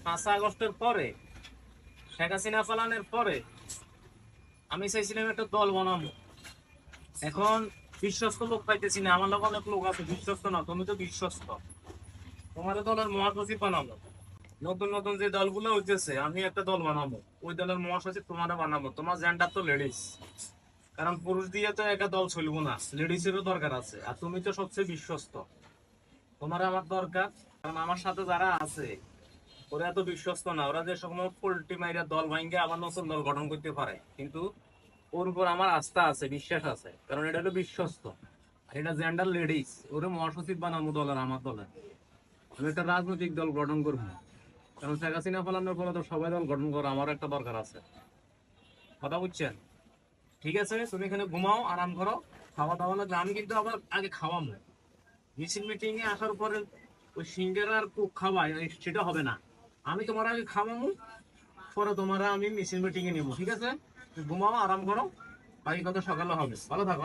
5 আগস্টের পরে, শেখ হাসিনা পালানোর পরে আমি চাইছিলাম একটা দল বানাবো। এখন বিশ্বস্ত লোক পাইতেছি না। আমার লোক অনেক লোক আছে বিশ্বস্ত না, তুমি তো বিশ্বস্ত। তোমার দলের মহাসচিব বানাবো। নতুন নতুন যে দলগুলো হইতেছে, আমি একটা দল বানাবো, ওই দলের মহাসচিব তোমার বানাবো। তোমার জেন্ডার তো লেডিস, কারণ পুরুষ দিয়ে তো একটা দল চলবো না, লেডিসেরও দরকার আছে। আর তুমি তো সবচেয়ে বিশ্বস্ত, তোমার আমার দরকার। কারণ আমার সাথে যারা আছে ওরা এত বিশ্বস্ত না। ওরা যে সময় পোল্ট্রি মাইরা দল ভাঙ্গে আবার নতুন দল গঠন করতে পারে, কিন্তু ওর উপর আমার আস্থা আছে, বিশ্বাস আছে, কারণ এটা হলো বিশ্বস্ত। আর এটা জেন্ডার লেডিস, ওরে মহাসচিব বানাবো দলের, আমার দলের। আমি একটা রাজনৈতিক দল গঠন করবো, কারণ শেখ হাসিনা ফেলানোর পরে তো সবাই দল গঠন করা আমার একটা দরকার আছে। কথা বুঝছেন? ঠিক আছে, তুমি এখানে ঘুমাও, আরাম করো, খাওয়া দাওয়া লাগবে। আমি কিন্তু আবার আগে খাওয়াবো। মিছিল মিটিং এ আসার পরে ওই সিঙ্গারা আর কোক খাওয়াই সেটা হবে না। আমি তোমার আগে খাওয়াবো, পরে তোমার আমি মিছিল মিটিং এ নেবো। ঠিক আছে, তুমি ঘুমাও, আরাম করো, বাকি কথা সকালে হবে। ভালো থাকো।